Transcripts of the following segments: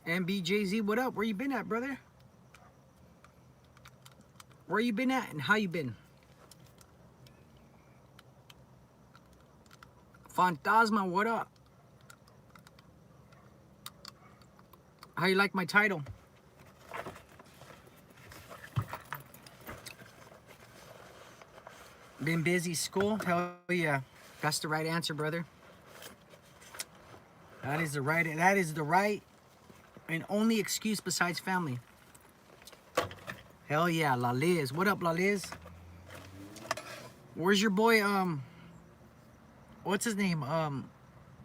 MBJZ, what up? Where you been at, brother? Where you been at and how you been? Fantasma, what up? How you like my title? Been busy school? Hell yeah. That's the right answer, brother. That is the right and only excuse besides family. Hell yeah, La Liz. What up, La Liz? Where's your boy, what's his name?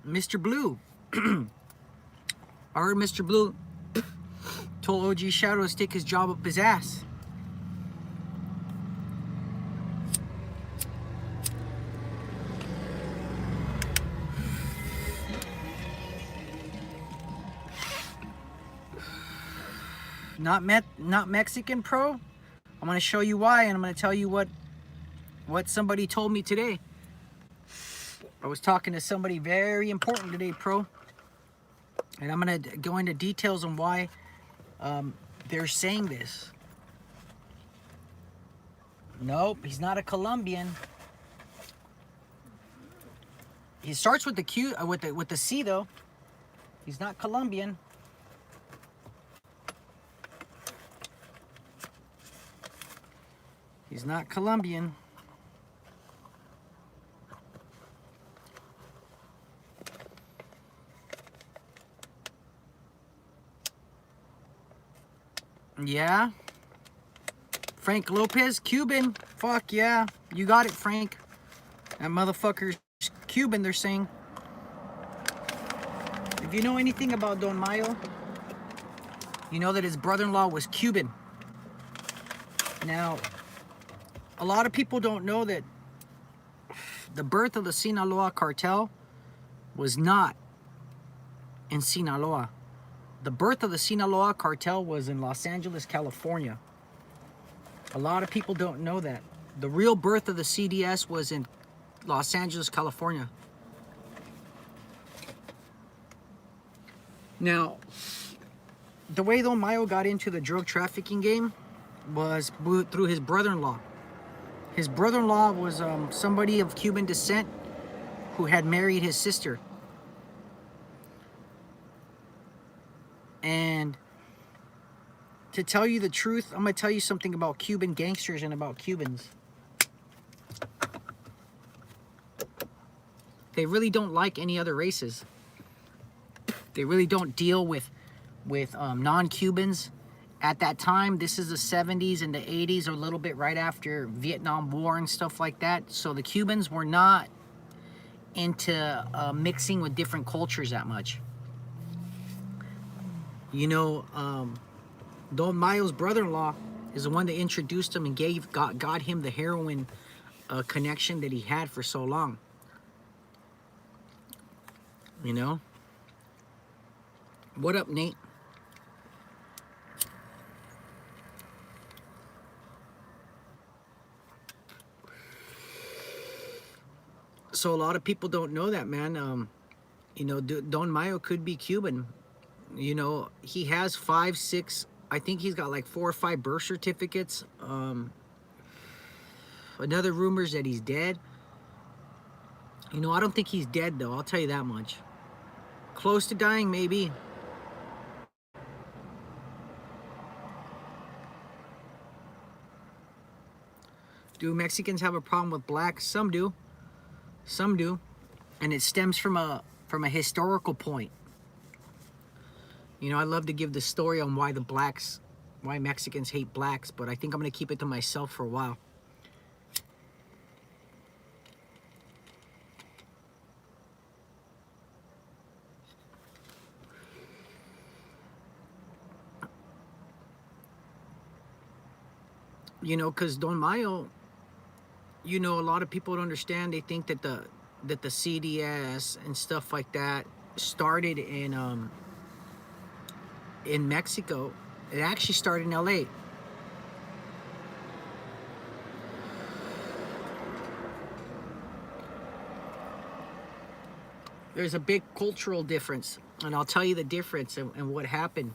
Mr. Blue. I heard Mr. Blue told OG Shadow to stick his job up his ass. Not Mexican, pro. I'm gonna show you why, and I'm gonna tell you what somebody told me today. I was talking to somebody very important today, pro, and I'm gonna go into details on why they're saying this. Nope, he's not a Colombian. He starts with the Q, with the C though. He's not Colombian. He's not Colombian. Yeah. Frank Lopez, Cuban. Fuck yeah. You got it, Frank. That motherfucker's Cuban, they're saying. If you know anything about Don Mayo, you know that his brother-in-law was Cuban. Now, a lot of people don't know that the birth of the Sinaloa cartel was not in Sinaloa. The birth of the Sinaloa cartel was in Los Angeles, California. A lot of people don't know that. The real birth of the CDS was in Los Angeles, California. Now, the way Don Mayo got into the drug trafficking game was through his brother-in-law. His brother-in-law was somebody of Cuban descent who had married his sister. And to tell you the truth, I'm going to tell you something about Cuban gangsters and about Cubans. They really don't like any other races. They really don't deal with non-Cubans. At that time, this is the 70s and the 80s, or a little bit right after Vietnam War and stuff like that. So the Cubans were not into mixing with different cultures that much. You know, Don Mayo's brother-in-law is the one that introduced him and got him the heroin connection that he had for so long. You know? What up, Nate? So a lot of people don't know that, man. You know, Don Mayo could be Cuban. You know, he has 5, 6, I think he's got like 4 or 5 birth certificates. Another rumor is that he's dead. You know, I don't think he's dead though, I'll tell you that much. Close to dying, maybe. Do Mexicans have a problem with blacks? Some do. Some do. And it stems from a historical point. You know, I love to give the story on why Mexicans hate blacks, but I think I'm going to keep it to myself for a while. You know, because Don Mayo, you know, a lot of people don't understand. They think that the CDS and stuff like that started in Mexico. It actually started in LA. There's a big cultural difference. and I'll tell you the difference and what happened.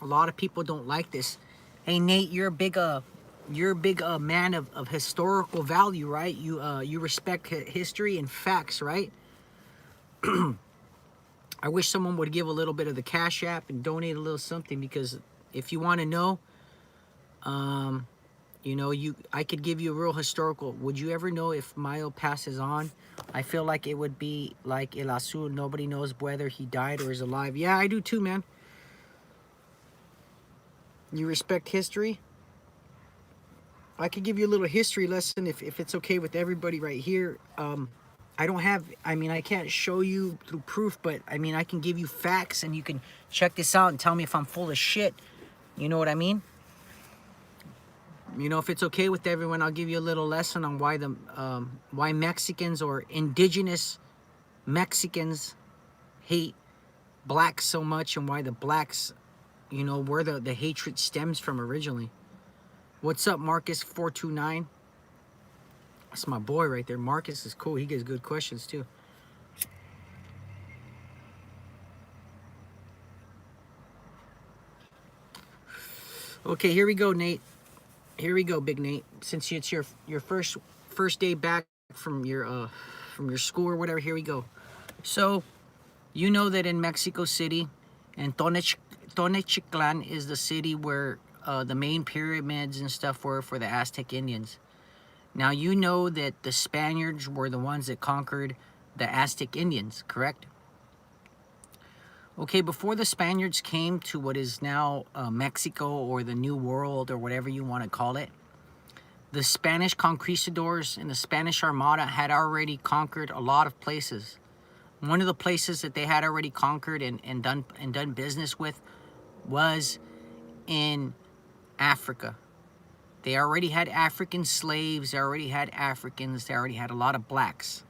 A lot of people don't like this. Hey Nate, you're a big man of historical value, right? You respect history and facts, right? I wish someone would give a little bit of the Cash App and donate a little something, because if you want to know, you know, I could give you a real historical. Would you ever know if Mayo passes on? I feel like it would be like El Azul. Nobody knows whether he died or is alive. Yeah, I do too, man. You respect history? I could give you a little history lesson if it's okay with everybody right here. I don't have, I mean, I can't show you through proof, but I mean, I can give you facts and you can check this out and tell me if I'm full of shit. You know what I mean? You know, if it's okay with everyone, I'll give you a little lesson on why Mexicans or indigenous Mexicans hate blacks so much, and why the blacks, you know, where the hatred stems from originally. What's up, Marcus 429? That's my boy right there. Marcus is cool. He gets good questions too. Okay, here we go, Nate. Here we go, Big Nate. Since it's your first day back from your school or whatever, here we go. So, you know that in Mexico City, and Tonechiclan is the city where the main pyramids and stuff were for the Aztec Indians. Now, you know that the Spaniards were the ones that conquered the Aztec Indians, correct? Okay, before the Spaniards came to what is now Mexico, or the New World, or whatever you want to call it, the Spanish conquistadors and the Spanish Armada had already conquered a lot of places. One of the places that they had already conquered and done business with was in Africa. They already had African slaves, they already had Africans, they already had a lot of blacks.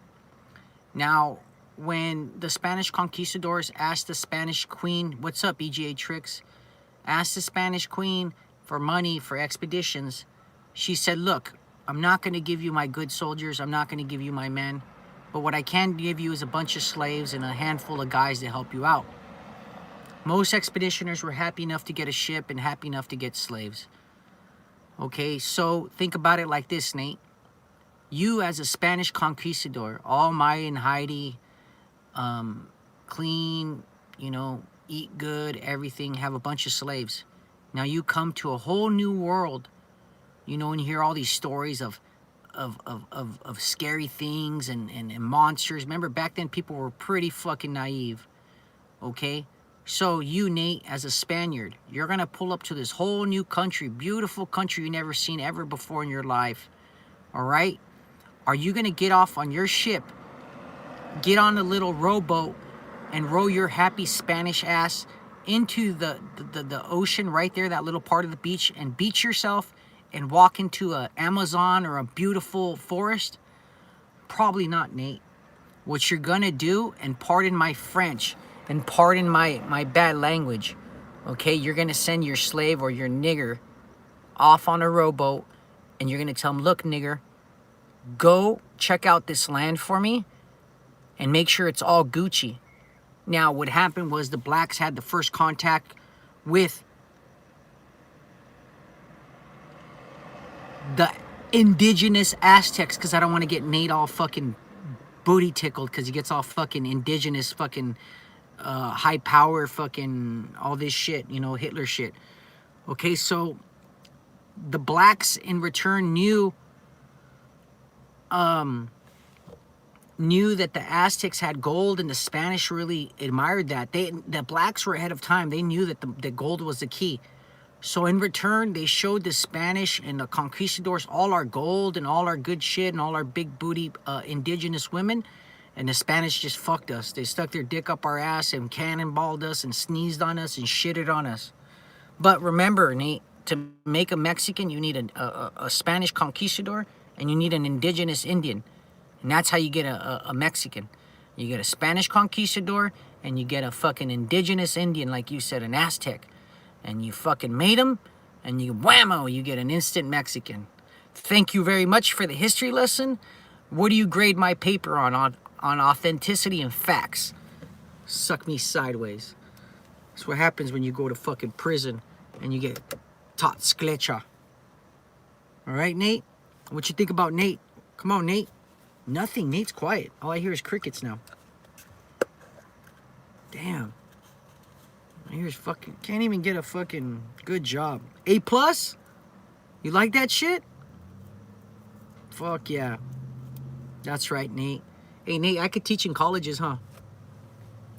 Now, when the Spanish conquistadors asked the Spanish queen, what's up, EGA Tricks? Asked the Spanish queen for money for expeditions, she said, look, I'm not going to give you my good soldiers, I'm not going to give you my men, but what I can give you is a bunch of slaves and a handful of guys to help you out. Most expeditioners were happy enough to get a ship and happy enough to get slaves. Okay, so think about it like this, Nate. You as a Spanish conquistador, all Maya and Heidi, clean, you know, eat good, everything, have a bunch of slaves. Now you come to a whole new world, you know, and you hear all these stories of scary things and monsters. Remember, back then people were pretty fucking naive, okay? So you, Nate, as a Spaniard, you're going to pull up to this whole new country, beautiful country you never seen ever before in your life, all right? Are you going to get off on your ship, get on a little rowboat, and row your happy Spanish ass into the ocean right there, that little part of the beach, and beach yourself and walk into an Amazon or a beautiful forest? Probably not, Nate. What you're going to do, and pardon my French, and pardon my bad language, okay? You're going to send your slave or your nigger off on a rowboat, and you're going to tell him, look, nigger, go check out this land for me and make sure it's all Gucci. Now, what happened was the blacks had the first contact with the indigenous Aztecs, because I don't want to get Nate all fucking booty tickled because he gets all fucking indigenous fucking high power fucking all this shit, you know, Hitler shit. Okay, so the blacks in return knew that the Aztecs had gold, and the Spanish really admired that. The blacks were ahead of time. They knew that the gold was the key. So in return, they showed the Spanish and the conquistadors all our gold and all our good shit and all our big booty indigenous women. And the Spanish just fucked us. They stuck their dick up our ass and cannonballed us and sneezed on us and shitted on us. But remember, Nate, to make a Mexican, you need a Spanish conquistador and you need an indigenous Indian. And that's how you get a Mexican. You get a Spanish conquistador and you get a fucking indigenous Indian, like you said, an Aztec. And you fucking mate them, and you whammo, you get an instant Mexican. Thank you very much for the history lesson. What do you grade my paper on authenticity and facts? Suck me sideways. That's what happens when you go to fucking prison and you get taught sklecha. All right, Nate? What you think about Nate? Come on, Nate. Nothing. Nate's quiet. All I hear is crickets now. Damn. I hear is fucking... Can't even get a fucking good job. A+? You like that shit? Fuck yeah. That's right, Nate. Hey, Nate, I could teach in colleges, huh?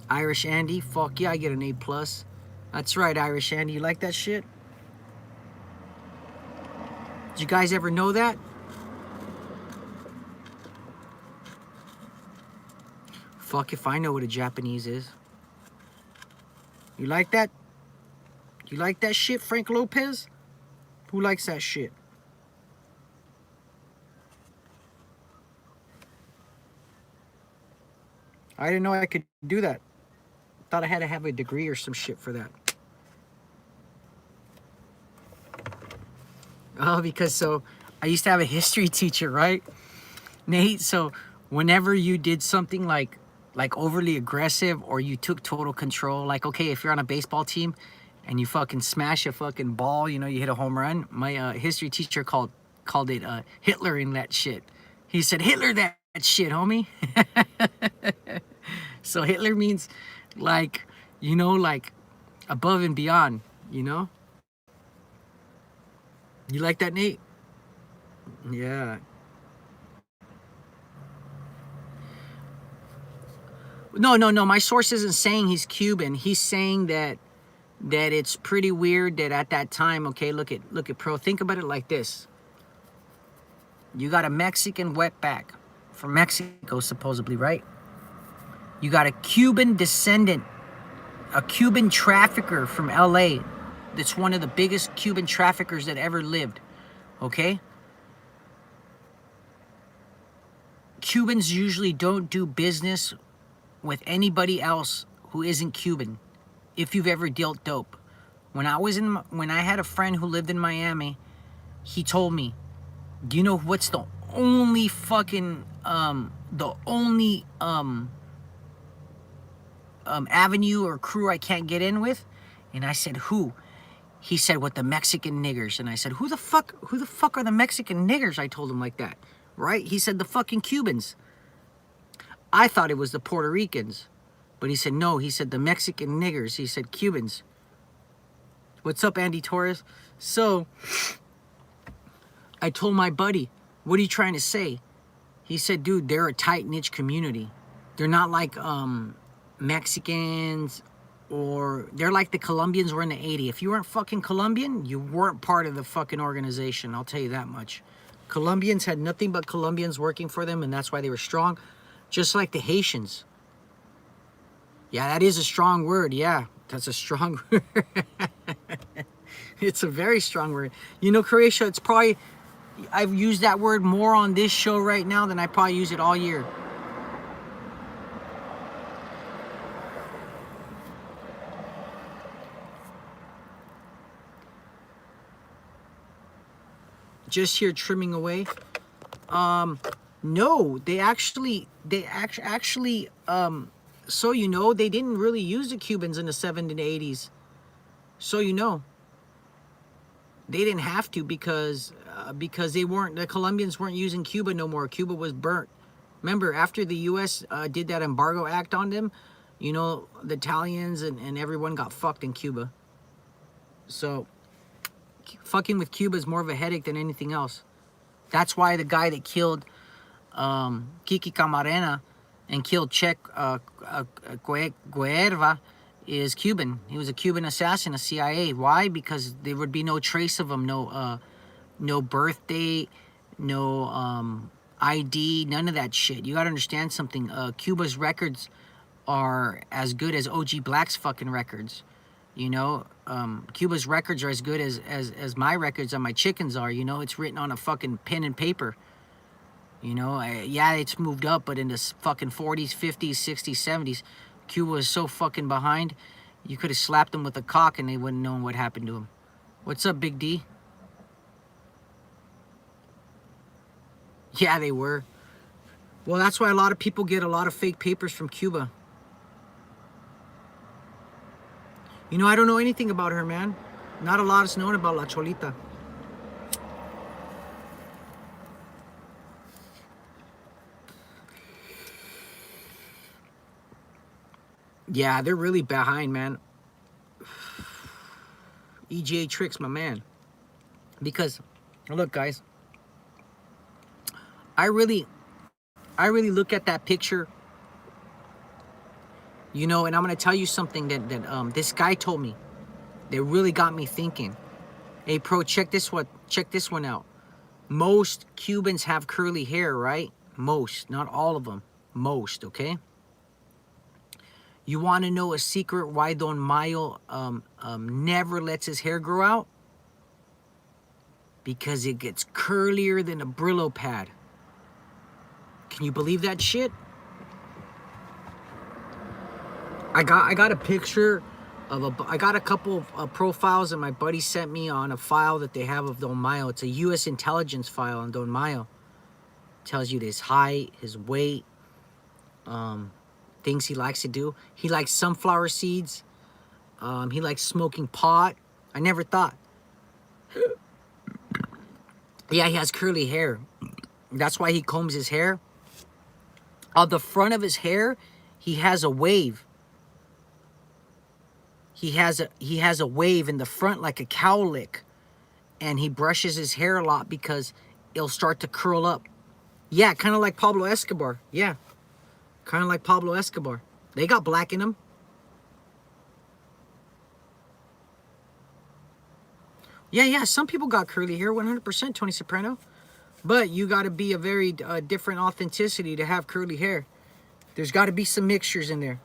Irish Andy, fuck yeah, I get an A+. That's right, Irish Andy. You like that shit? Did you guys ever know that? Fuck if I know what a Japanese is. You like that? You like that shit, Frank Lopez? Who likes that shit? I didn't know I could do that. Thought I had to have a degree or some shit for that. Oh, because so I used to have a history teacher, right? Nate, so whenever you did something like overly aggressive or you took total control, like, okay, if you're on a baseball team and you fucking smash a fucking ball, you know, you hit a home run, my history teacher called it Hitler in that shit. He said, Hitler that shit, homie. So Hitler means like, you know, like above and beyond, you know? You like that, Nate? Yeah. No. My source isn't saying he's Cuban. He's saying that it's pretty weird that at that time, okay, look at Pro. Think about it like this. You got a Mexican wetback from Mexico, supposedly, right? You got a Cuban descendant, a Cuban trafficker from LA that's one of the biggest Cuban traffickers that ever lived, okay? Cubans usually don't do business with anybody else who isn't Cuban, if you've ever dealt dope. When I had a friend who lived in Miami, he told me, do you know what's the only fucking avenue or crew I can't get in with? And I said, who? He said, with the Mexican niggers. And I said, who the fuck are the Mexican niggers? I told him like that, right? He said, the fucking Cubans. I thought it was the Puerto Ricans, but he said, no, he said the Mexican niggers. He said Cubans. What's up, Andy Torres? So I told my buddy, what are you trying to say? He said, dude, they're a tight-knit community. They're not like Mexicans, or they're like the Colombians were in the 80s. If you weren't fucking Colombian, you weren't part of the fucking organization. I'll tell you that much. Colombians had nothing but Colombians working for them, and that's why they were strong. Just like the Haitians. Yeah, that is a strong word. Yeah, that's a strong word. It's a very strong word. You know, Croatia, it's probably... I've used that word more on this show right now than I probably use it all year. Just here trimming away. No, they actually, so you know, they didn't really use the Cubans in the 70s and 80s. So you know, they didn't have to because the Colombians weren't using Cuba no more. Cuba was burnt. Remember, after the U.S. Did that embargo act on them, you know, the Italians and everyone got fucked in Cuba. So, fucking with Cuba is more of a headache than anything else. That's why the guy that killed Kiki Camarena and killed Che Guevara is Cuban. He was a Cuban assassin, a CIA. Why? Because there would be no trace of him, no birth date, no ID, none of that shit. You gotta understand something. Cuba's records are as good as OG Black's fucking records. You know, Cuba's records are as good as my records and my chickens are. You know, it's written on a fucking pen and paper. You know, yeah, it's moved up, but in the fucking 40s, 50s, 60s, 70s, Cuba was so fucking behind, you could have slapped them with a cock and they wouldn't know what happened to him. What's up, Big D? Yeah, they were. Well, that's why a lot of people get a lot of fake papers from Cuba. You know, I don't know anything about her, man. Not a lot is known about La Cholita. Yeah, they're really behind, man. EGA Tricks, my man. Because, look, guys, I really look at that picture, you know, and I'm gonna tell you something that this guy told me that really got me thinking. Hey, pro, check this one out. Most Cubans have curly hair, right? Most, not all of them. Most, okay? You want to know a secret why Don Mayo never lets his hair grow out? Because it gets curlier than a Brillo pad. Can you believe that shit? I got a picture of I got a couple of profiles that my buddy sent me on a file that they have of Don Mayo. It's a U.S. intelligence file on Don Mayo. Tells you his height, his weight, things he likes to do. He likes sunflower seeds. He likes smoking pot. I never thought. Yeah, he has curly hair. That's why he combs his hair. On the front of his hair, he has a wave. He has a wave in the front like a cowlick. And he brushes his hair a lot because it'll start to curl up. Yeah, kind of like Pablo Escobar. Yeah, kind of like Pablo Escobar. They got black in them. Yeah, some people got curly hair, 100%, Tony Soprano. But you got to be a very different authenticity to have curly hair. There's got to be some mixtures in there.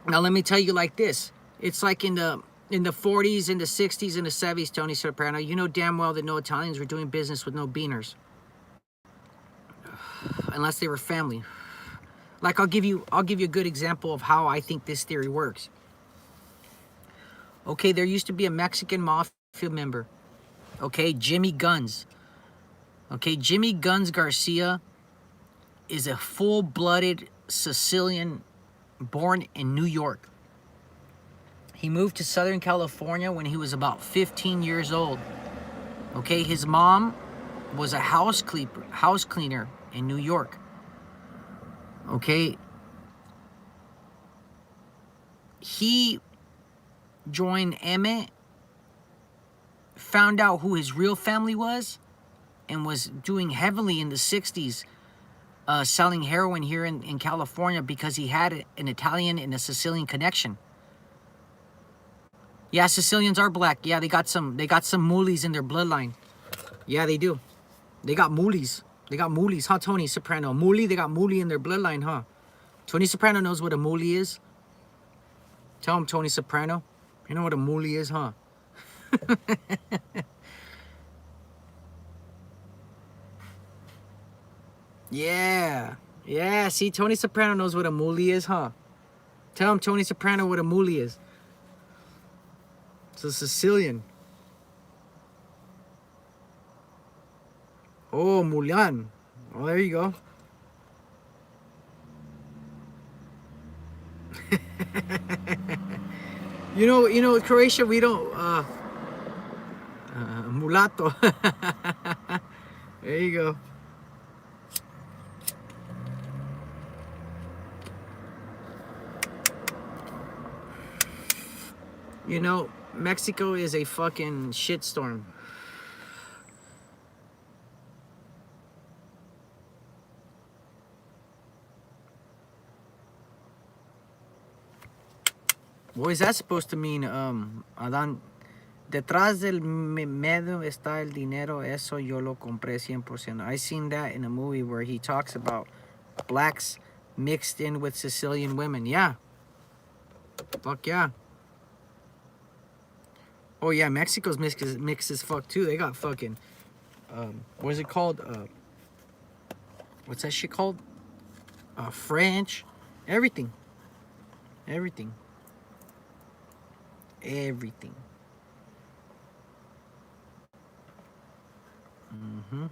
Now, let me tell you like this. It's like in the 40s, in the 60s, and the 70s, Tony Soprano, you know damn well that no Italians were doing business with no beaners. Unless they were family. Like, I'll give you a good example of how I think this theory works. Okay, there used to be a Mexican mafia member. Okay, Jimmy Guns. Okay, Jimmy Guns Garcia is a full-blooded Sicilian born in New York. He moved to Southern California when he was about 15 years old. Okay, his mom was a house cleaner in New York. Okay, he joined M, found out who his real family was, and was doing heavily in the 60s, selling heroin here in California because he had an Italian and a Sicilian connection. Yeah, Sicilians are black. Yeah, they got some moolies in their bloodline. Yeah, they do. They got moolies. They got moolies, huh, Tony Soprano? Moolie, they got moolie in their bloodline, huh? Tony Soprano knows what a moolie is. Tell him, Tony Soprano. You know what a moolie is, huh? Yeah. Yeah, see, Tony Soprano knows what a moolie is, huh? Tell him, Tony Soprano, what a moolie is. It's a Sicilian. Oh, Mulan. Oh, there you go. You know, Croatia, we don't, mulatto. There you go. You know, Mexico is a fucking shitstorm. What is that supposed to mean, Adán? Detrás del medio está el dinero. Eso yo lo compré 100%. I seen that in a movie where he talks about blacks mixed in with Sicilian women. Yeah. Fuck yeah. Oh yeah, Mexico's mixed as fuck too. They got fucking, what is it called? What's that shit called? French. Everything. Everything. Mm-hmm.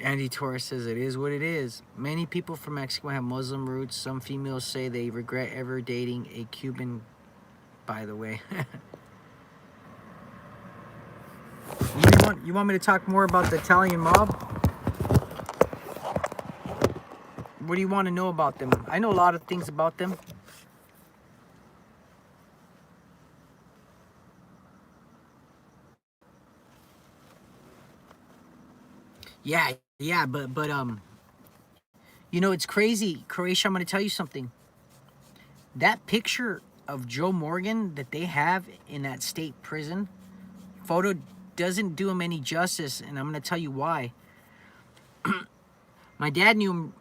Andy Torres says it is what it is. Many people from Mexico have Muslim roots. Some females say they regret ever dating a Cuban, by the way. You want me to talk more about the Italian mob? What do you want to know about them? I know a lot of things about them. Yeah, yeah, but you know, it's crazy, Croatia. I'm gonna tell you something. That picture of Joe Morgan that they have in that state prison photo doesn't do him any justice, and I'm gonna tell you why. My dad knew him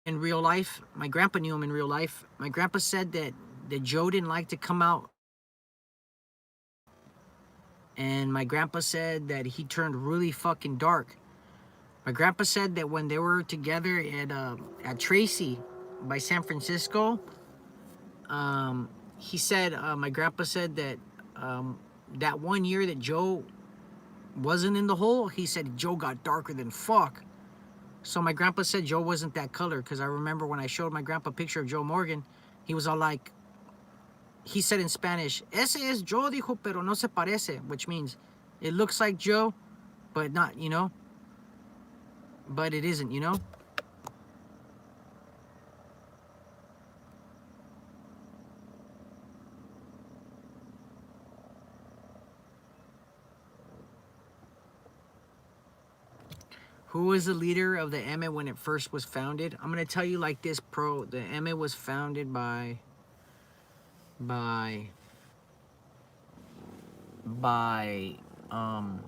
in real life. My grandpa knew him in real life. My grandpa said that Joe didn't like to come out, and my grandpa said that he turned really fucking dark. My grandpa said that when they were together at Tracy by San Francisco, he said my grandpa said that that one year that Joe wasn't in the hole, he said Joe got darker than fuck. So my grandpa said Joe wasn't that color, because I remember when I showed my grandpa a picture of Joe Morgan, he was all like, he said in Spanish, "Ese es Joe, dijo, pero no se parece," which means it looks like Joe, but not, you know, but it isn't, you know. Who was the leader of the MA when it first was founded? I'm gonna tell you like this, pro. The MA was founded by by um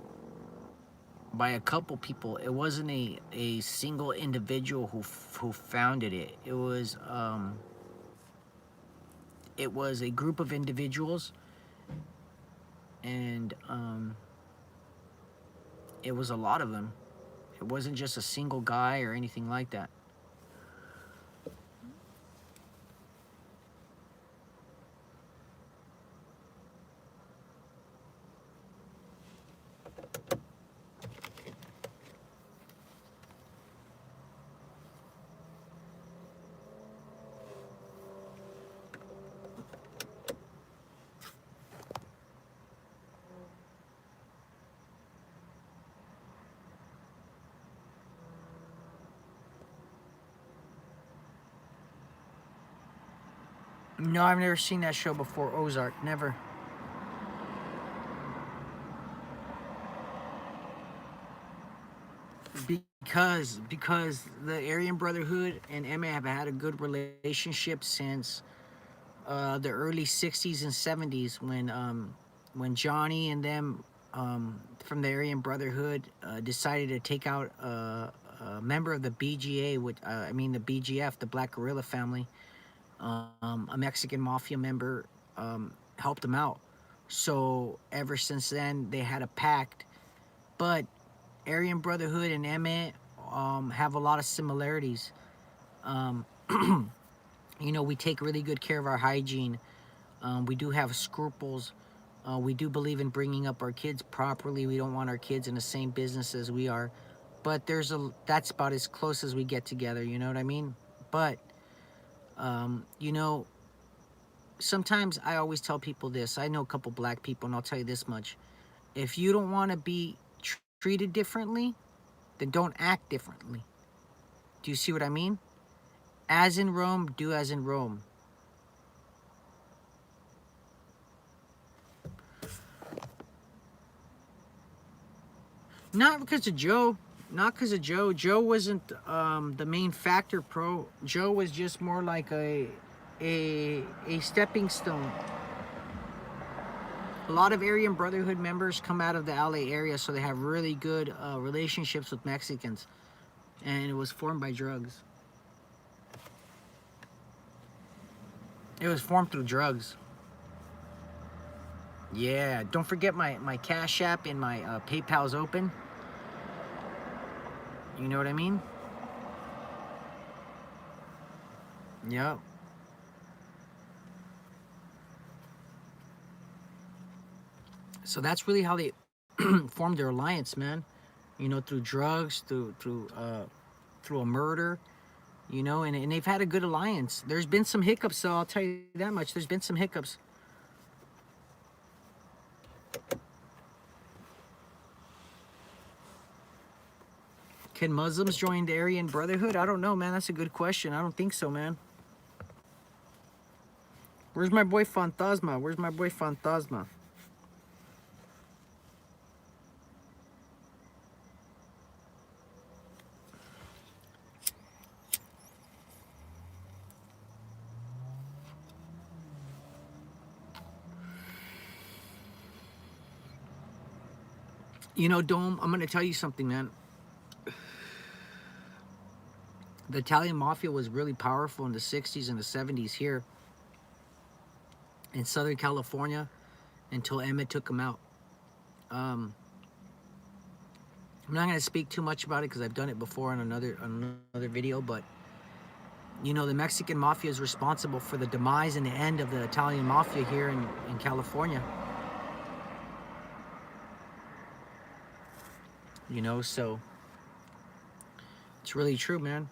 by a couple people. It wasn't a single individual who founded it. It was a group of individuals, and it was a lot of them. It wasn't just a single guy or anything like that. No, I've never seen that show before. Ozark, never. Because the Aryan Brotherhood and MA have had a good relationship since the early '60s and '70s, when Johnny and them from the Aryan Brotherhood decided to take out a member of the BGA, which I mean the BGF, the Black Guerrilla Family. A Mexican mafia member helped them out. So ever since then, they had a pact. But Aryan Brotherhood and MA have a lot of similarities. Um, you know, we take really good care of our hygiene. We do have scruples. We do believe in bringing up our kids properly. We don't want our kids in the same business as we are. But that's about as close as we get together. You know what I mean? But you know, sometimes I always tell people this. I know a couple black people, and I'll tell you this much: if you don't want to be treated differently, then don't act differently. Do you see what I mean? As in Rome, do as in Rome. Not because of Joe. Not because of Joe. Joe wasn't the main factor, pro. Joe was just more like a stepping stone. A lot of Aryan Brotherhood members come out of the LA area, so they have really good relationships with Mexicans, and it was formed by drugs. It was formed through drugs. Yeah, don't forget my Cash App and my PayPal's open. You know what I mean? Yep. So that's really how they formed their alliance, man. You know, through drugs, through a murder. You know, and they've had a good alliance. There's been some hiccups, so I'll tell you that much. There's been some hiccups. Can Muslims join the Aryan Brotherhood? I don't know, man. That's a good question. I don't think so, man. Where's my boy Fantasma? Where's my boy Fantasma? You know, Dome, I'm going to tell you something, man. The Italian Mafia was really powerful in the 60s and the 70s here in Southern California until Emmett took them out. I'm not going to speak too much about it because I've done it before on another video, but you know, the Mexican Mafia is responsible for the demise and the end of the Italian Mafia here in California. You know, so it's really true, man.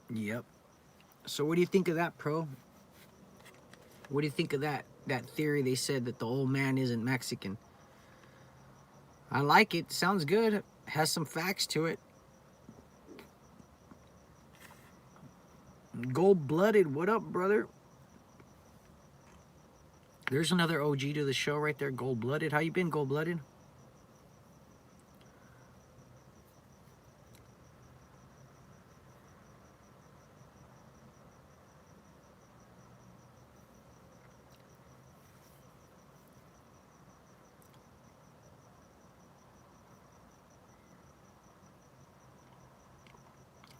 Yep. So what do you think of that, Pro? What do you think of that theory? They said that the old man isn't Mexican. I like it. Sounds good. Has some facts to it. Gold-blooded. What up, brother? There's another OG to the show right there. Gold-blooded. How you been, Gold-blooded?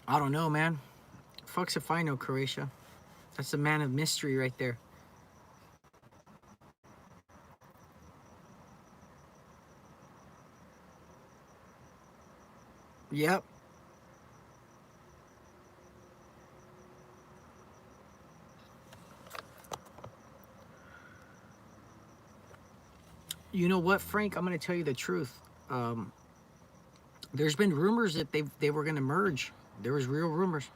I don't know, man. Fucks if I know, Croatia. That's a man of mystery right there. Yep. You know what, Frank? I'm going to tell you the truth. There's been rumors that they were going to merge. There was real rumors.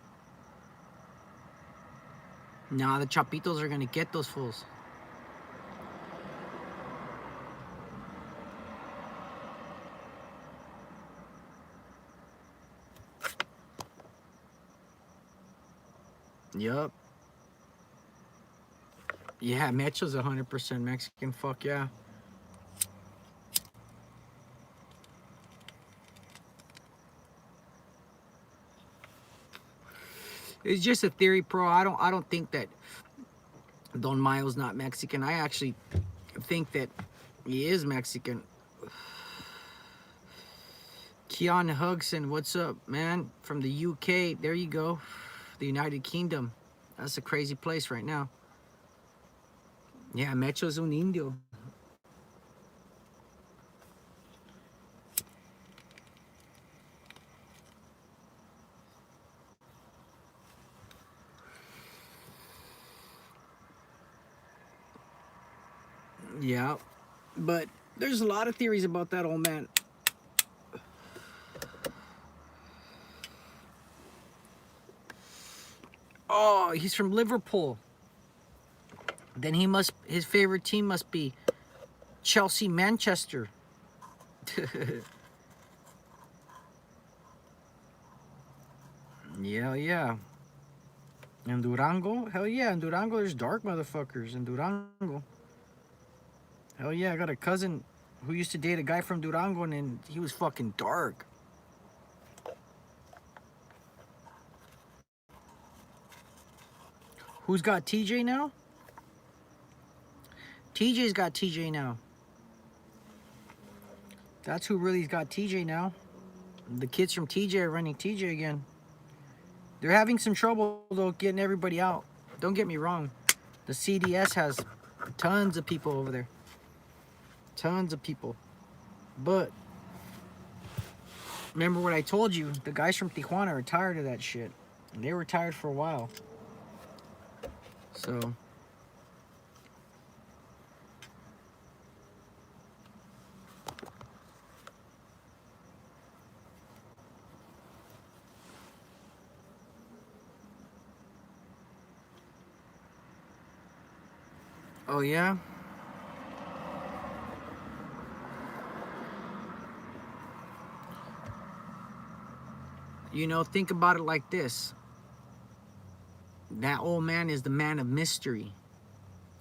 Nah, the Chapitos are going to get those fools. Yup. Yeah, Mecho's 100% Mexican. Fuck yeah. It's just a theory, Pro. I don't think that Don Mayo's not Mexican. I actually think that he is Mexican. Keon Hugson, what's up, man? From the UK. There you go. The United Kingdom. That's a crazy place right now. Yeah, Mecho's un indio. Yeah, but there's a lot of theories about that old man. Oh, he's from Liverpool. Then his favorite team must be Chelsea, Manchester. Yeah. In Durango? Hell yeah, in Durango there's dark motherfuckers in Durango. Hell yeah, I got a cousin who used to date a guy from Durango, and he was fucking dark. Who's got TJ now? TJ's got TJ now. That's who really's got TJ now. The kids from TJ are running TJ again. They're having some trouble, though, getting everybody out. Don't get me wrong. The CDS has tons of people over there. Tons of people. But remember what I told you? The guys from Tijuana are tired of that shit. And they were tired for a while. So... Oh, yeah? You know, think about it like this. That old man is the man of mystery.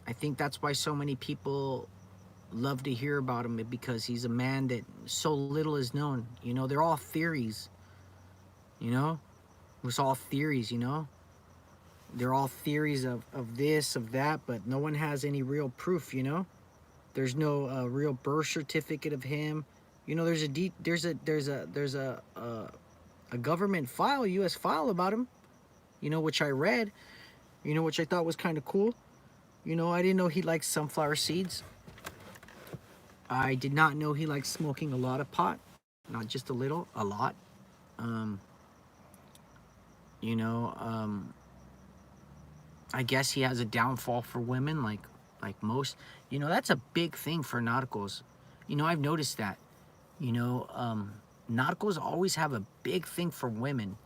I think that's why so many people love to hear about him, because he's a man that so little is known. You know, they're all theories. You know? It's all theories, you know? They're all theories of this, of that, but no one has any real proof, you know? There's no real birth certificate of him. You know, there's a government file, U.S. file about him, you know, which I read, you know, which I thought was kind of cool. You know, I didn't know he liked sunflower seeds. I did not know he liked smoking a lot of pot, not just a little, a lot. You know, I guess he has a downfall for women, like most. You know, that's a big thing for narcos. You know, I've noticed that. You know, narcos always have a big thing for women.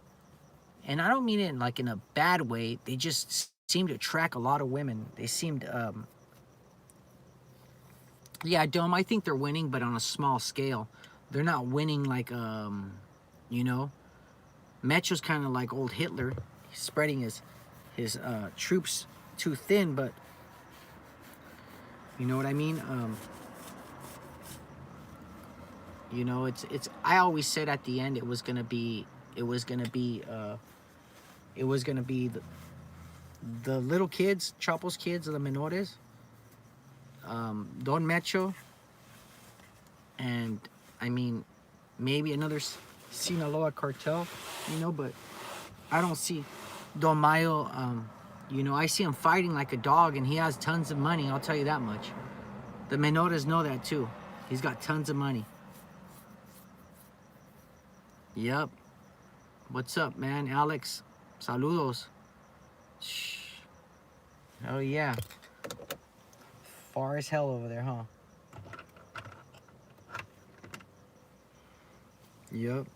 And I don't mean it like in a bad way. They just seem to attract a lot of women. They seemed, yeah, Dome, I think they're winning, but on a small scale. They're not winning like, you know, Metro's kind of like old Hitler. He's spreading his troops too thin, but you know what I mean? You know, it's I always said at the end it was gonna be the little kids, Chapo's kids, the menores, Don Mecho, and I mean maybe another Sinaloa cartel, you know, but I don't see Don Mayo. You know, I see him fighting like a dog, and he has tons of money, I'll tell you that much. The menores know that too. He's got tons of money. Yep. What's up, man? Alex, saludos. Shh. Oh yeah. Far as hell over there, huh? Yep.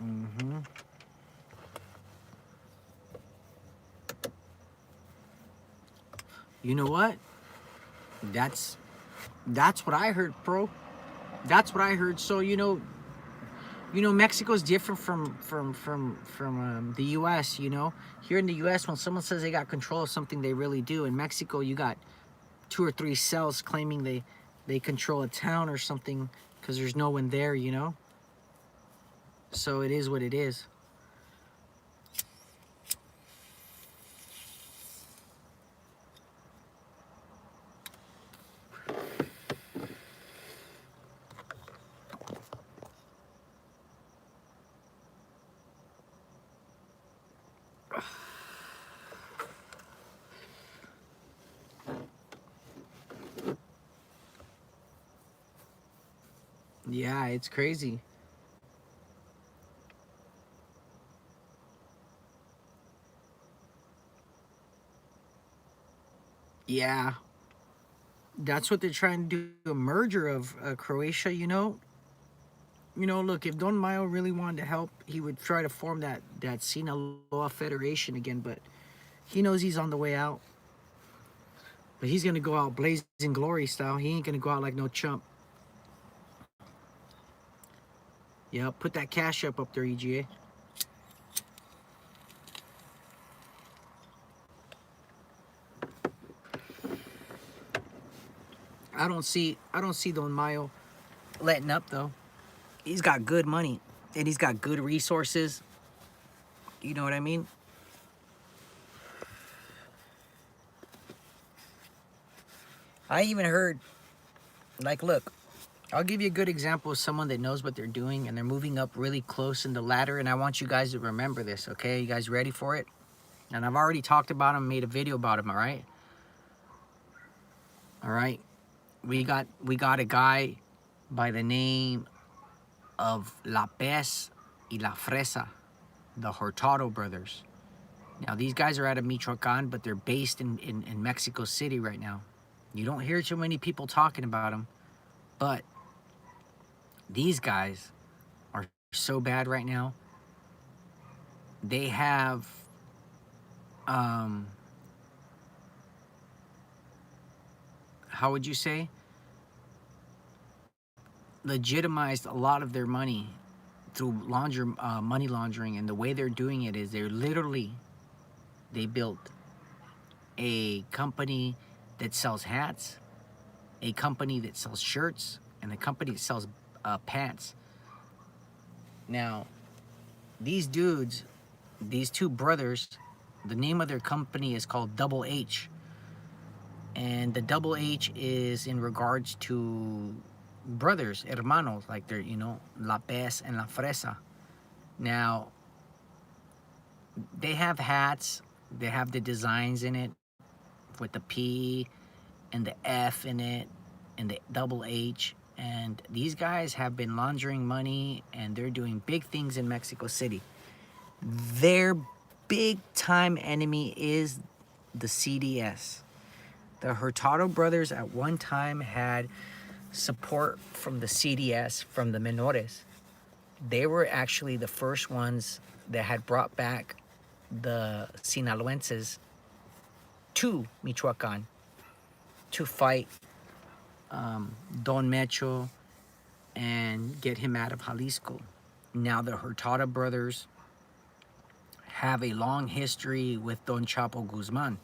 Mm-hmm. You know what? That's what I heard, bro. That's what I heard. So you know, Mexico's different from the U.S. You know, here in the U.S., when someone says they got control of something, they really do. In Mexico, you got 2 or 3 cells claiming they control a town or something because there's no one there. You know. So it is what it is. Yeah, it's crazy. Yeah, that's what they're trying to do, a merger of Croatia, you know. Look, if Don Mayo really wanted to help, he would try to form that Sinaloa Federation again, but he knows he's on the way out. But he's going to go out blazing glory style. He ain't going to go out like no chump. Yeah, put that cash up there, EGA. I don't see Don Mayo letting up though. He's got good money and he's got good resources. You know what I mean? I even heard, like, look, I'll give you a good example of someone that knows what they're doing and they're moving up really close in the ladder, and I want you guys to remember this, okay? You guys ready for it? And I've already talked about him, made a video about him, all right? All right. We got a guy by the name of La Pez y La Fresa, the Hurtado brothers. Now, these guys are out of Michoacan, but they're based in Mexico City right now. You don't hear too many people talking about them, but these guys are so bad right now. They have how would you say, legitimized a lot of their money through money laundering. And the way they're doing it is they built a company that sells hats, a company that sells shirts, and a company that sells pants. Now, these dudes, these two brothers, the name of their company is called Double H. And the Double H is in regards to brothers, hermanos, like they're, you know, La Pez and La Fresa. Now, they have hats, they have the designs in it with the P and the F in it and the Double H. And these guys have been laundering money and they're doing big things in Mexico City. Their big time enemy is the CDS. The Hurtado brothers at one time had support from the CDS, from the menores. They were actually the first ones that had brought back the Sinaloenses to Michoacan to fight Don Mecho and get him out of Jalisco. Now the Hurtado brothers have a long history with Don Chapo Guzman.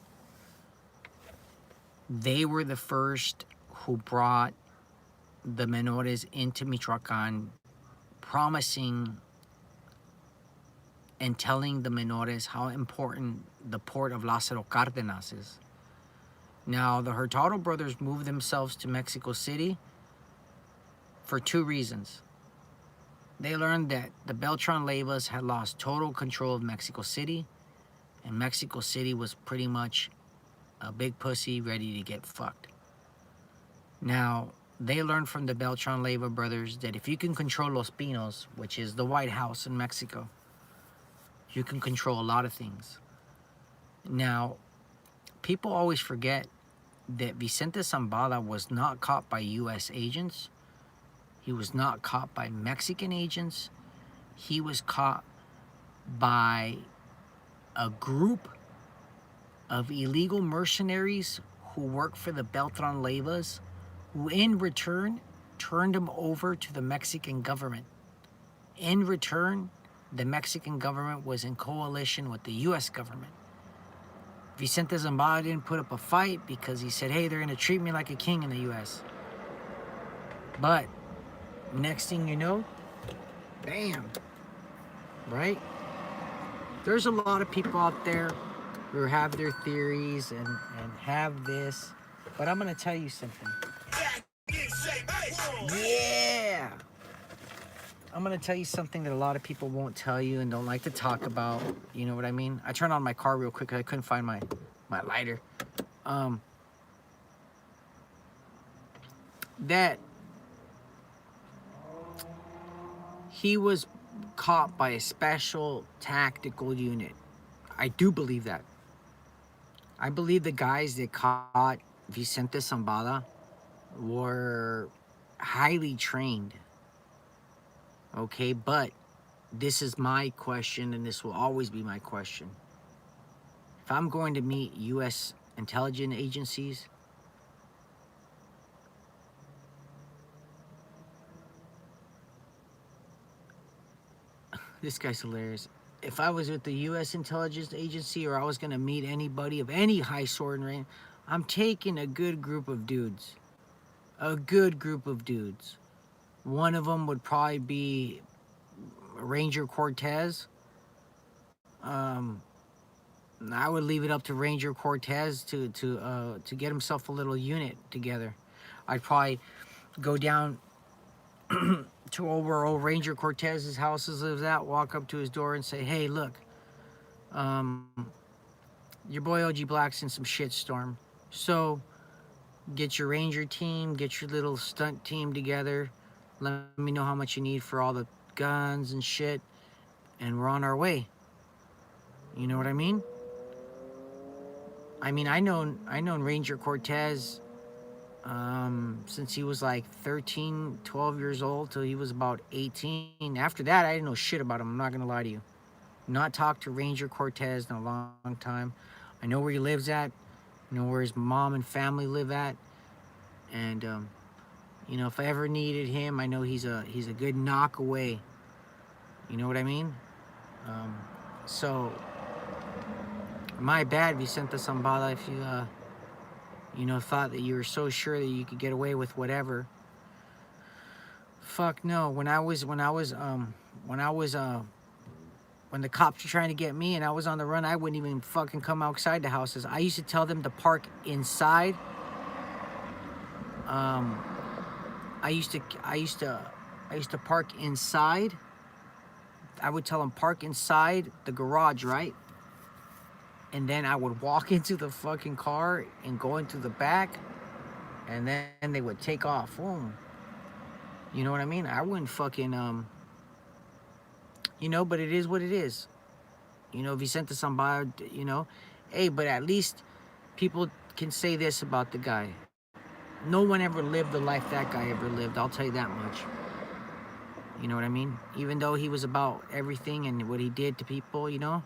They were the first who brought the menores into Michoacan, promising and telling the menores how important the port of Lázaro Cárdenas is. Now, the Hurtado brothers moved themselves to Mexico City for two reasons. They learned that the Beltran Leivas had lost total control of Mexico City, and Mexico City was pretty much a big pussy ready to get fucked. Now, they learned from the Beltran Leiva brothers that if you can control Los Pinos, which is the White House in Mexico, you can control a lot of things. Now, people always forget that Vicente Zambada was not caught by U.S. agents. He was not caught by Mexican agents. He was caught by a group of illegal mercenaries who worked for the Beltran Leivas, who in return turned him over to the Mexican government. In return, the Mexican government was in coalition with the U.S. government. Vicente Zambada didn't put up a fight because he said, hey, they're going to treat me like a king in the U.S. But next thing you know, bam, right? There's a lot of people out there who have their theories and have this, but I'm going to tell you something. Yeah! I'm going to tell you something that a lot of people won't tell you and don't like to talk about. You know what I mean? I turned on my car real quick because I couldn't find my lighter. That he was caught by a special tactical unit. I do believe that. I believe the guys that caught Vicente Zambada were highly trained. Okay, but this is my question, and this will always be my question. If I'm going to meet U.S. intelligence agencies, This guy's hilarious. If I was with the U.S. intelligence agency or I was gonna meet anybody of any high sword and rank, I'm taking a good group of dudes. A good group of dudes. One of them would probably be Ranger Cortez. Um, I would leave it up to Ranger Cortez to get himself a little unit together. I'd probably go down to where old Ranger Cortez's house lives at, walk up to his door and say, "Hey, look, um, your boy OG Black's in some shitstorm. So get your Ranger team, get your little stunt team together. Let me know how much you need for all the guns and shit, and we're on our way." You know what I mean? I known Ranger Cortez since he was like 13, 12 years old till he was about 18. After that, I didn't know shit about him. I'm not gonna lie to you. Not talked to Ranger Cortez in a long time. I know where he lives at. I know where his mom and family live at. And you know, if I ever needed him, I know he's a good knock away. You know what I mean? So my bad, Vicente Zambada, if you you know, thought that you were so sure that you could get away with whatever. Fuck no. When the cops were trying to get me and I was on the run, I wouldn't even fucking come outside the houses. I used to tell them to park inside. I used to park inside. I would tell them park inside the garage, right? And then I would walk into the fucking car and go into the back, and then they would take off. Boom. You know what I mean? I wouldn't fucking you know, but it is what it is. You know, Vicente Zambada, you know, hey, but at least people can say this about the guy. No one ever lived the life that guy ever lived. I'll tell you that much. You know what I mean? Even though he was about everything and what he did to people, you know.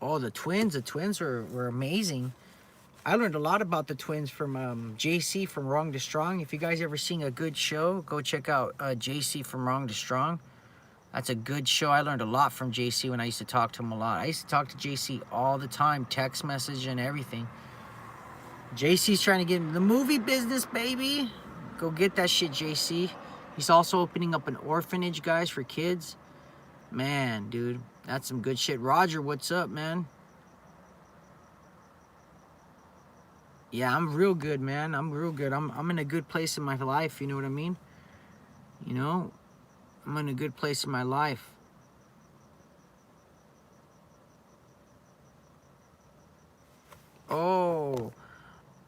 Oh, the twins were amazing. I learned a lot about the twins from JC from Wrong to Strong. If you guys ever seen a good show, go check out JC from Wrong to Strong. That's a good show. I learned a lot from JC when I used to talk to him a lot. I used to talk to JC all the time, text message and everything. JC's trying to get into the movie business, baby. Go get that shit, JC. He's also opening up an orphanage, guys, for kids. Man, dude, that's some good shit. Roger, what's up, man? Yeah, I'm real good, man. I'm real good. I'm in a good place in my life, you know what I mean? You know, I'm in a good place in my life. Oh,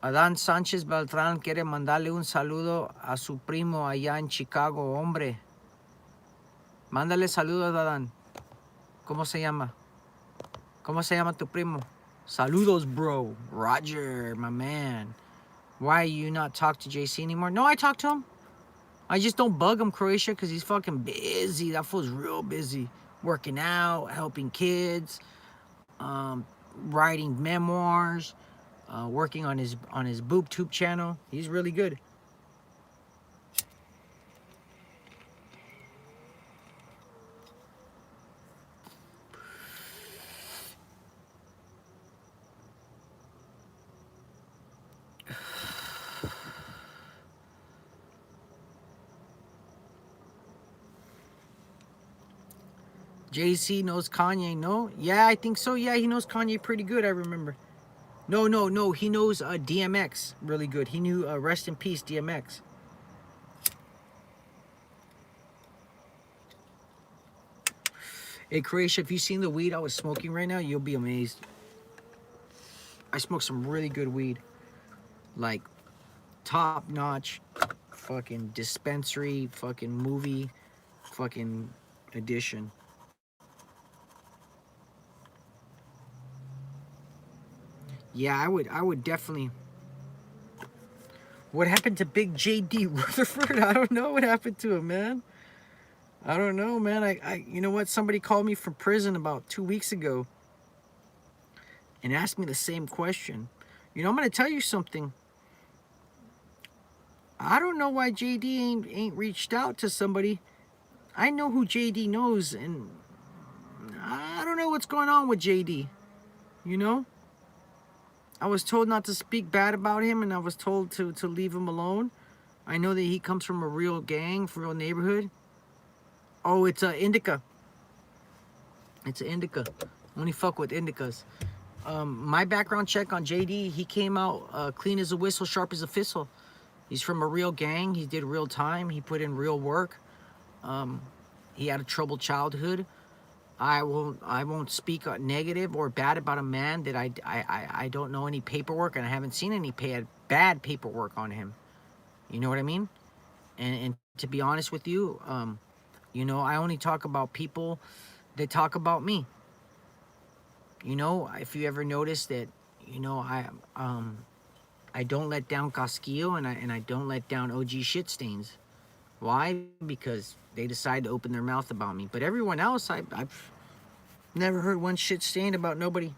Adán Sánchez Beltrán quiere mandarle un saludo a su primo allá en Chicago, hombre. Mándale saludos, Adán. ¿Cómo se llama? ¿Cómo se llama tu primo? Saludos, bro. Roger, my man. Why you not talk to JC anymore? No, I talk to him. I just don't bug him, Croatia, because he's fucking busy. That fool's real busy. Working out, helping kids, writing memoirs, working on his BoobTube channel. He's really good. JC knows Kanye, no? Yeah, I think so. Yeah, he knows Kanye pretty good, I remember. No. He knows DMX really good. He knew Rest in Peace DMX. Hey, Croatia, if you've seen the weed I was smoking right now, you'll be amazed. I smoke some really good weed. Like, top-notch, fucking dispensary, fucking movie, fucking edition. Yeah, I would definitely. What happened to Big J.D. Rutherford? I don't know what happened to him, man. I don't know, man. You know what? Somebody called me from prison about 2 weeks ago and asked me the same question. You know, I'm gonna tell you something. I don't know why JD ain't reached out to somebody. I know who JD knows, and I don't know what's going on with JD. You know? I was told not to speak bad about him, and I was told to leave him alone. I know that he comes from a real gang, from a real neighborhood. Oh, it's a indica. It's an indica. Only fuck with indicas. My background check on JD, he came out clean as a whistle, sharp as a thistle. He's from a real gang. He did real time. He put in real work. He had a troubled childhood. I won't speak negative or bad about a man that I don't know any paperwork, and I haven't seen any bad paperwork on him. You know what I mean? And to be honest with you, you know, I only talk about people that talk about me. You know, if you ever notice that, you know, I don't let down Casquillo, and I don't let down OG shit stains. Why? Because they decide to open their mouth about me. But everyone else, I've never heard one shit stain about nobody.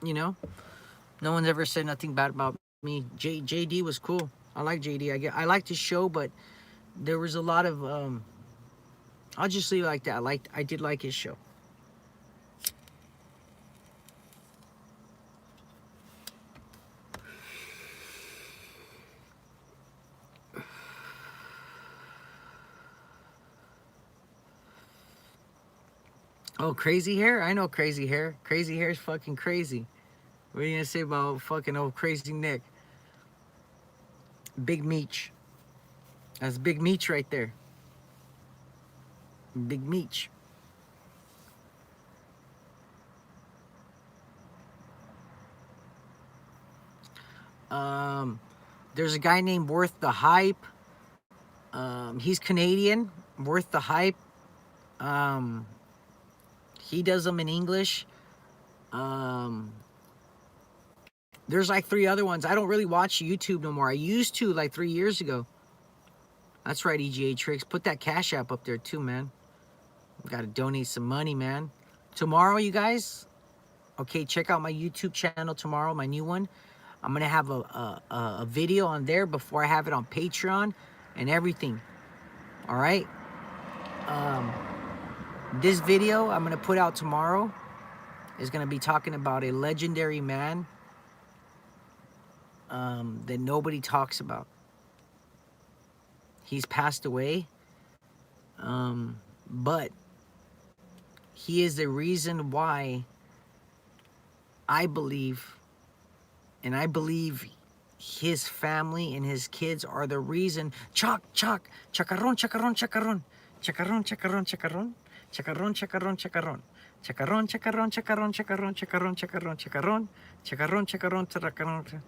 You know, no one's ever said nothing bad about me. JD was cool. I like JD. I liked his show, but there was a lot of I'll just leave it like that. I did like his show. Oh, crazy hair? I know crazy hair. Crazy hair is fucking crazy. What are you gonna say about fucking old crazy Nick? Big Meech. That's Big Meech right there. Big Meech. There's a guy named Worth the Hype. He's Canadian. Worth the Hype. Um, he does them in English. There's like 3 other ones. I don't really watch YouTube no more. I used to like 3 years ago. That's right, EGA Tricks. Put that Cash App up there too, man. Got to donate some money, man. Tomorrow, you guys, okay, check out my YouTube channel tomorrow, my new one. I'm going to have a video on there before I have it on Patreon and everything. All right? This video I'm going to put out tomorrow is going to be talking about a legendary man that nobody talks about. He's passed away, but he is the reason why I believe, and I believe his family and his kids are the reason. Chacarrón, chacarrón, chacarrón. Chacarrón, chacarrón, chacarrón. Chacarrón, chacarrón, chacarrón. Chacarrón, chacarrón, chacarrón, chacarrón, chacarrón, chacarrón, chacarrón. Chacarrón, chacarrón, chacarrón.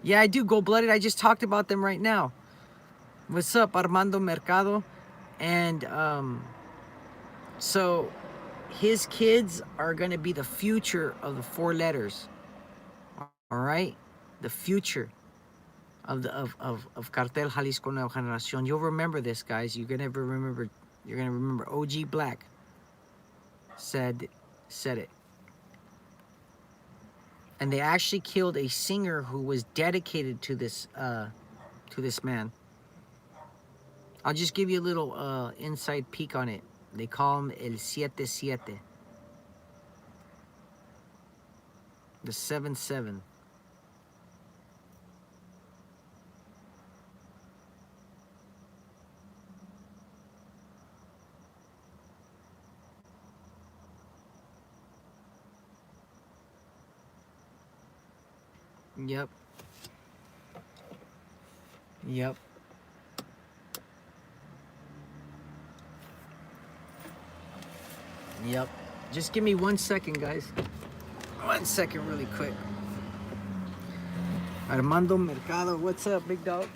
Yeah, I do gold-blooded. I just talked about them right now. What's up, Armando Mercado? And so his kids are going to be the future of the 4 letters. All right? The future of Cartel Jalisco Nueva Generación. You'll remember this, guys. You're gonna remember OG Black said it. And they actually killed a singer who was dedicated to this man. I'll just give you a little inside peek on it. They call him El 77. The 77. Yep. Yep. Yep. Just give me 1 second, guys. 1 second, really quick. Armando Mercado, what's up, big dog?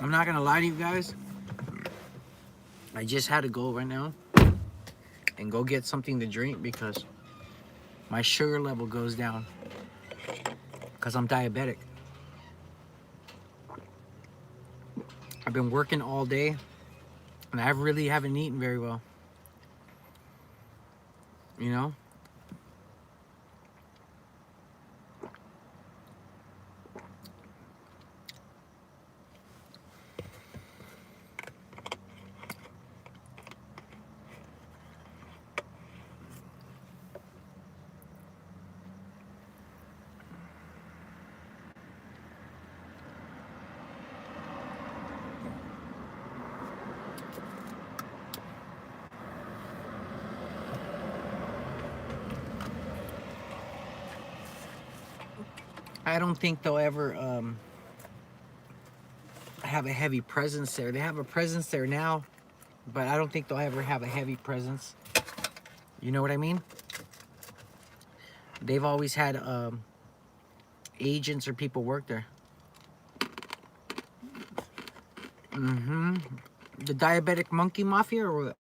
I'm not gonna lie to you guys. I just had to go right now and go get something to drink because my sugar level goes down because I'm diabetic. I've been working all day and I really haven't eaten very well. You know? I don't think they'll ever have a heavy presence there. They have a presence there now, but I don't think they'll ever have a heavy presence. You know what I mean? They've always had agents or people work there. The diabetic monkey mafia or what?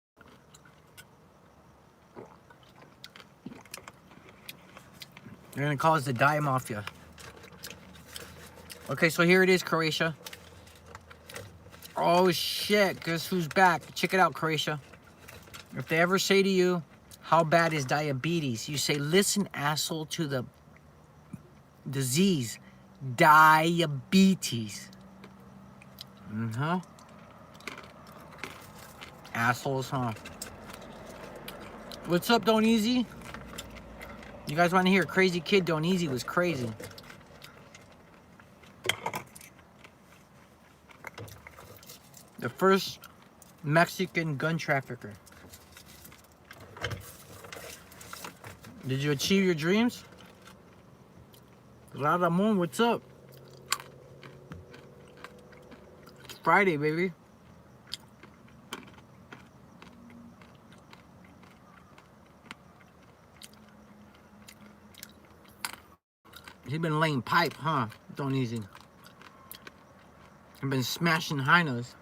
They're gonna call us the Dia Mafia. Okay, so here it is, Croatia. Oh shit, guess who's back? Check it out, Croatia. If they ever say to you, how bad is diabetes? You say, listen, asshole, to the disease. Diabetes. Assholes, huh? What's up, Don't Easy? You guys want to hear Crazy Kid? Don't Easy was crazy. The first Mexican gun trafficker. Did you achieve your dreams? Ramon, what's up? It's Friday, baby. He's been laying pipe, huh? Don't Easy. He's been smashing hynos.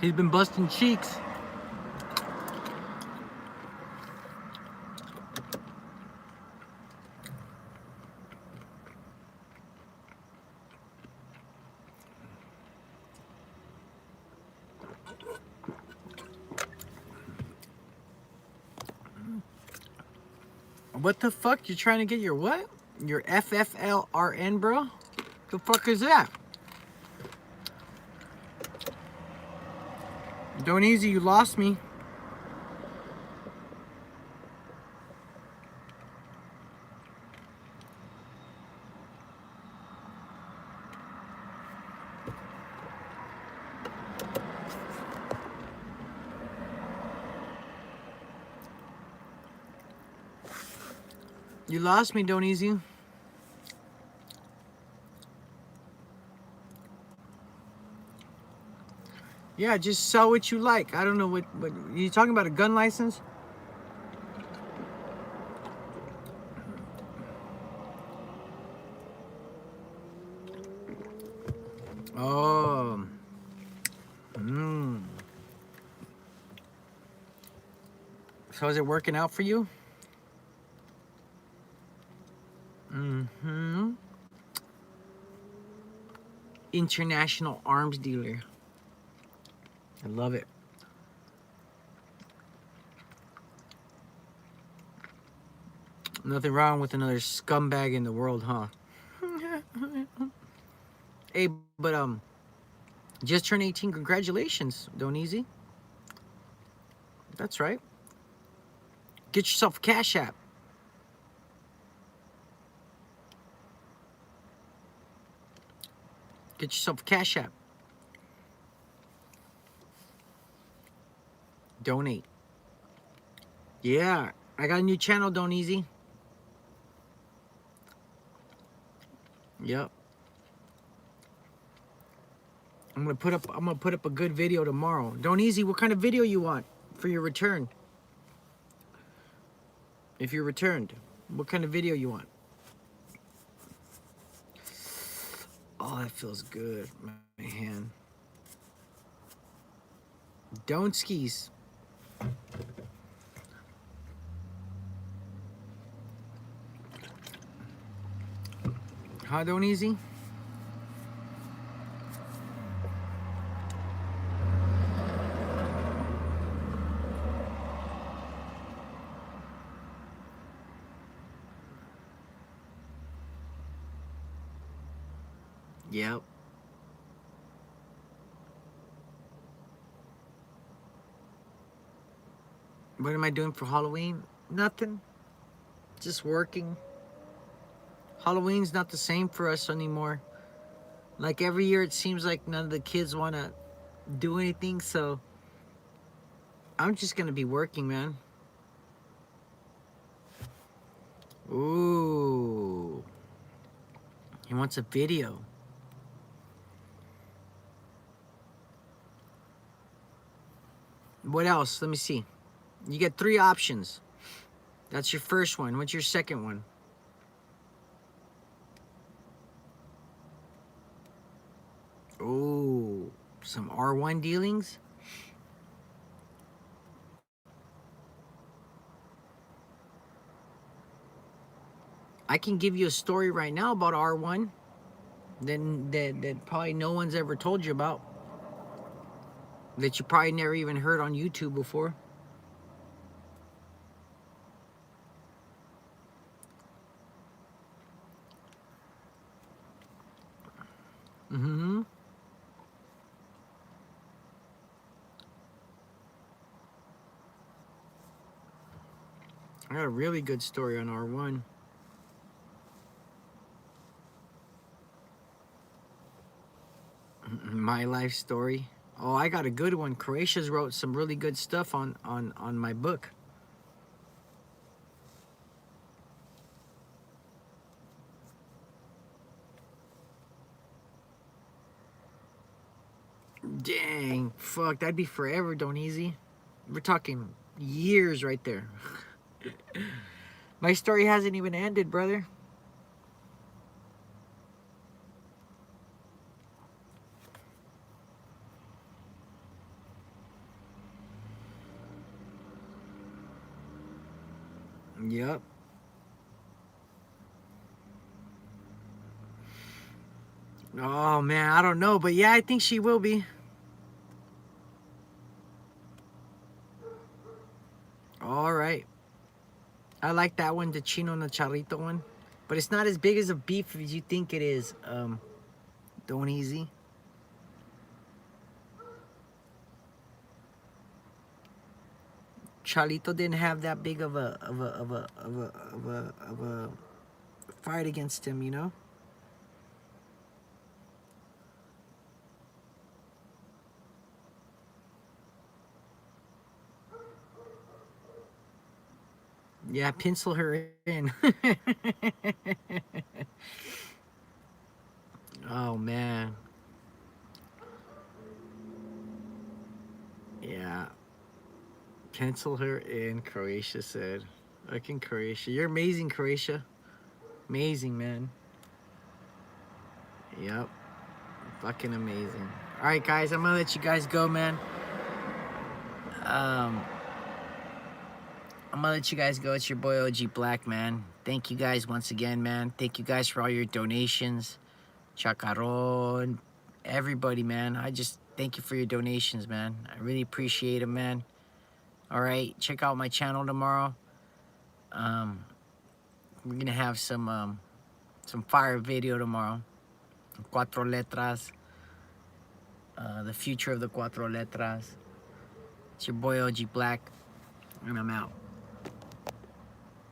He's been busting cheeks. What the fuck? You're trying to get your what? Your FFLRN, bro? The fuck is that? Don't Easy, you lost me. You lost me, Don't Easy. Yeah, just sell what you like. I don't know what you talking about, a gun license? Oh. So is it working out for you? International arms dealer. I love it. Nothing wrong with another scumbag in the world, huh? Hey, but just turned 18. Congratulations, Don't Easy. That's right. Get yourself a Cash App. Get yourself a Cash App. Donate. Yeah, I got a new channel, Don't Easy. Yep. I'm gonna put up a good video tomorrow. Don't Easy, what kind of video you want for your return? If you're returned, what kind of video you want? Oh, that feels good, my hand. Don't skis. Huh, don't easy? Yep. What am I doing for Halloween? Nothing. Just working. Halloween's not the same for us anymore. Like every year, it seems like none of the kids want to do anything, so I'm just gonna be working, man. Ooh. He wants a video. What else? Let me see. You get 3 options. That's your first one. What's your second one? Ooh, some R1 dealings. I can give you a story right now about R1 that probably no one's ever told you about. That you probably never even heard on YouTube before. Mm-hmm. I got a really good story on R1. My life story. Oh, I got a good one. Croatia's wrote some really good stuff on my book. Dang, fuck, that'd be forever, don't easy. We're talking years right there. My story hasn't even ended, brother. Yep. Oh man, I don't know, but yeah, I think she will be. All right. I like that one, the Chino and the Charrito one. But it's not as big as a beef as you think it is. Don't easy. Charlito didn't have that big of a fight against him, you know? Yeah, pencil her in. Oh man. Yeah. Pencil her in, Croatia said. Fucking Croatia. You're amazing, Croatia. Amazing, man. Yep. Fucking amazing. Alright guys, I'm gonna let you guys go, man. I'm gonna let you guys go. It's your boy OG Black, man. Thank you guys once again, man. Thank you guys for all your donations. Chacaron, everybody, man. I just thank you for your donations, man. I really appreciate them, man. All right, check out my channel tomorrow. We're gonna have some fire video tomorrow. Cuatro letras. The future of the cuatro letras. It's your boy OG Black, and I'm out.